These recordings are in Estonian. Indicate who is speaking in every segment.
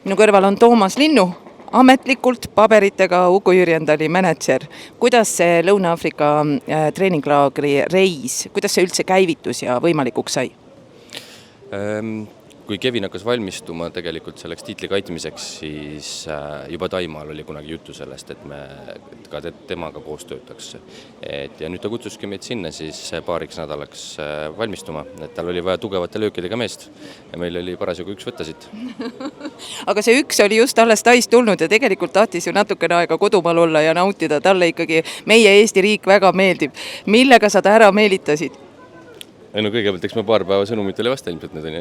Speaker 1: Minu kõrval on Toomas Linnu, ametlikult paberitega Uku Jürjendali mänedžer. Kuidas see Lõuna-Aafrika treeninglaagri reis, kuidas see üldse käivitus ja võimalikuks sai?
Speaker 2: Kui Kevin hakkas valmistuma tegelikult selleks tiitli kaitsmiseks, siis juba Taimaal oli kunagi juttu sellest, et me ka temaga koos töötaks. Ja nüüd ta kutsuski meid sinna siis paariks nädalaks valmistuma, et tal oli vaja tugevate löökidega meest ja meil oli parasjagu üks võtta siit.
Speaker 1: Aga see üks oli just alles Tais tulnud ja tegelikult tahtis ju natukene aega kodumaal olla ja nautida. Talle ikkagi meie Eesti riik väga meeldib. Millega sa ta ära meelitasid?
Speaker 2: No kõigepealt, eks ma paar päeva sõnumitele vasta ilmselt need on,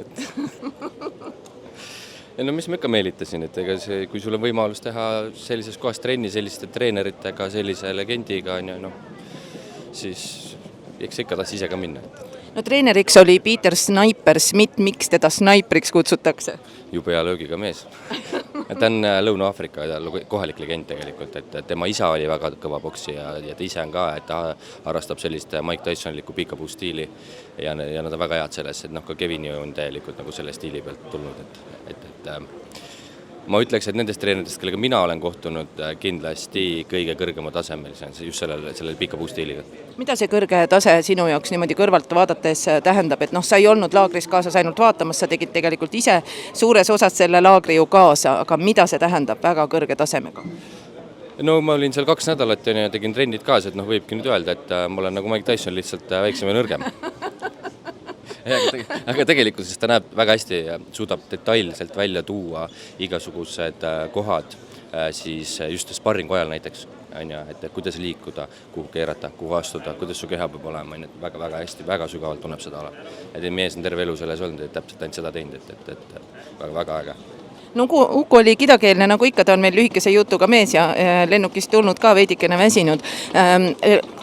Speaker 2: ja no mis ma ikka meelitasin, et ega see, kui sul on võimalus teha sellises kohas trenni, selliste treeneritega, sellise legendiga, siis eks ikka tahtis ise ka minna.
Speaker 1: No treeneriks oli Peter Sniper Smith, miks teda snaipriks kutsutakse?
Speaker 2: Jube hea löögiga mees. Ta on Lõuna-Aafrika kohalik legend tegelikult, et tema isa oli väga kõva boksi ja ta ise on ka, et ta harrastab sellist Mike Tysonlikku pikapuu stiili ja nad on väga head selles, et ka Kevin on täielikult nagu selle stiili pealt tulnud, et ma ütleks, et nendest treeneritest, kellega mina olen kohtunud, kindlasti kõige kõrgema tasemel, see on just sellel pikapuu stiiliga. Mida
Speaker 1: see kõrge tase sinu jaoks niimoodi kõrvalt vaadates tähendab, et sa ei olnud laagris kaasas ainult vaatamas, sa tegid tegelikult ise suures osas selle laagri ju kaasa, aga mida see tähendab väga kõrge tasemega?
Speaker 2: No ma olin seal 2 nädalat ja tegin trennid kaasa, et võibki nüüd öelda, et ma olen nagu Mike Tyson lihtsalt väiksem ja nõrgem. Aga tegelikult ta näeb väga hästi ja suudab detailselt välja tuua igasugused kohad siis just sparringu ajal näiteks, et kuidas liikuda, kuhu keerata, kuhu astuda, kuidas su keha peab olema, väga hästi, väga sügavalt tunneb seda ala. Et mees on terve elu selles olnud, et täpselt ainult seda teinud, et väga äge.
Speaker 1: No Uku oli kidakeelne, nagu ikka, ta on meil lühikese jutuga mees ja lennukist tulnud ka veidikene väsinud.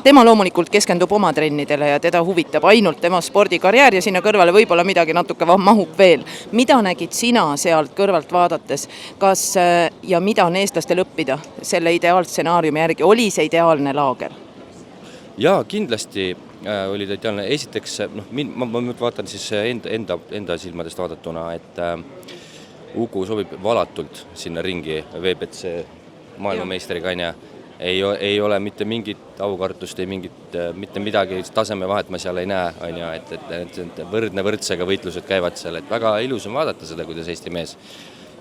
Speaker 1: Tema loomulikult keskendub oma trennidele ja teda huvitab ainult tema spordikarjäär ja sinna kõrvale võib-olla midagi natuke mahub veel. Mida nägid sina sealt kõrvalt vaadates? Kas ja mida on eestlastel õppida selle ideaalstsenaariumi järgi? Oli see ideaalne laager?
Speaker 2: Jaa, kindlasti oli ta ideaalne. Esiteks, ma vaatan siis enda silmadest vaadatuna, et Uku sobib valatult sinna ringi VBC maailmameistriga, ei ole mitte mingit aukartust, mitte midagi taseme vahet ma seal ei näe, et võrdne võrdsega võitlused käivad seal, et väga ilus on vaadata seda, kuidas Eesti mees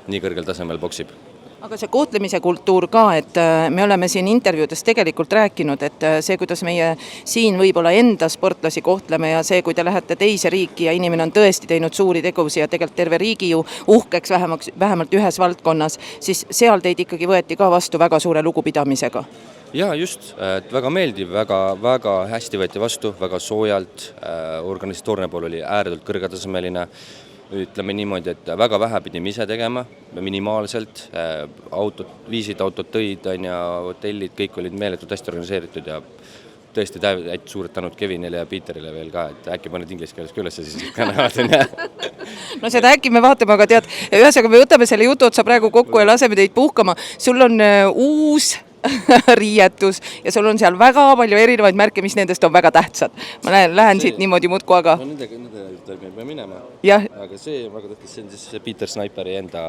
Speaker 2: nii kõrgel tasemel boksib.
Speaker 1: Aga see kohtlemise kultuur ka, et me oleme siin intervjuudes tegelikult rääkinud, et see, kuidas meie siin võib-olla enda sportlasi kohtleme ja see, kui te lähete teise riiki ja inimene on tõesti teinud suuri tegusi ja tegelikult terve riigi ju uhkeks vähemalt ühes valdkonnas, siis seal teid ikkagi võeti ka vastu väga suure lugupidamisega.
Speaker 2: Jaa, just, et väga meeldiv, väga hästi võeti vastu, väga soojalt, organisatoorne pool oli ääretult kõrgetasemeline. Ütleme niimoodi, et väga vähe pidime ise tegema, minimaalselt, viisid autot tõid, hotellid, kõik olid meeletult hästi organiseeritud ja tõesti suured tänud Kevinile ja Peterile veel ka, et äkki paned inglise keeles ka üles siis ka näevad.
Speaker 1: No seda äkki me vaatame, aga tead, ühesõnaga me võtame selle jutu otsa praegu kokku ja laseme teid puhkama. Sul on uus riietus ja sul on seal väga palju erinevaid märke, mis nendest on väga tähtsad. Ma lähen siit niimoodi mutku, aga...
Speaker 2: No nende me peame minema.
Speaker 1: Ja.
Speaker 2: Aga see on väga tähtis, see on siis Peter Sniperi enda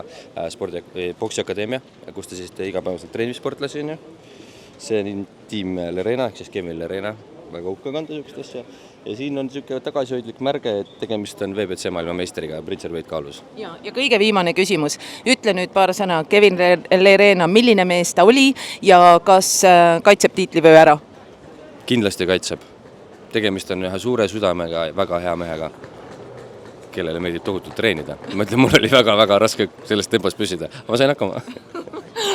Speaker 2: boksiakadeemia, kus ta siis igapäevaselt treenimissportlasi on. See on tiim Lerena, ehk siis Kevin Lerena, väga uhka kanda sükest asja. Ja siin on tagasihoidlik märge, et tegemist on VBC maailmameistriga Bridgerweight kaalus.
Speaker 1: Ja kõige viimane küsimus. Ütle nüüd paar sõna Kevin Lerena, milline mees ta oli ja kas kaitseb tiitlivöö ära?
Speaker 2: Kindlasti kaitseb. Tegemist on ühe suure südamega, väga hea mehega, kellele meeldib tohutult treenida. Ma ütlen, mul oli väga raske sellest tempos püsida. Ma sain hakkama.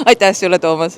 Speaker 1: Aitäh sulle, Toomas!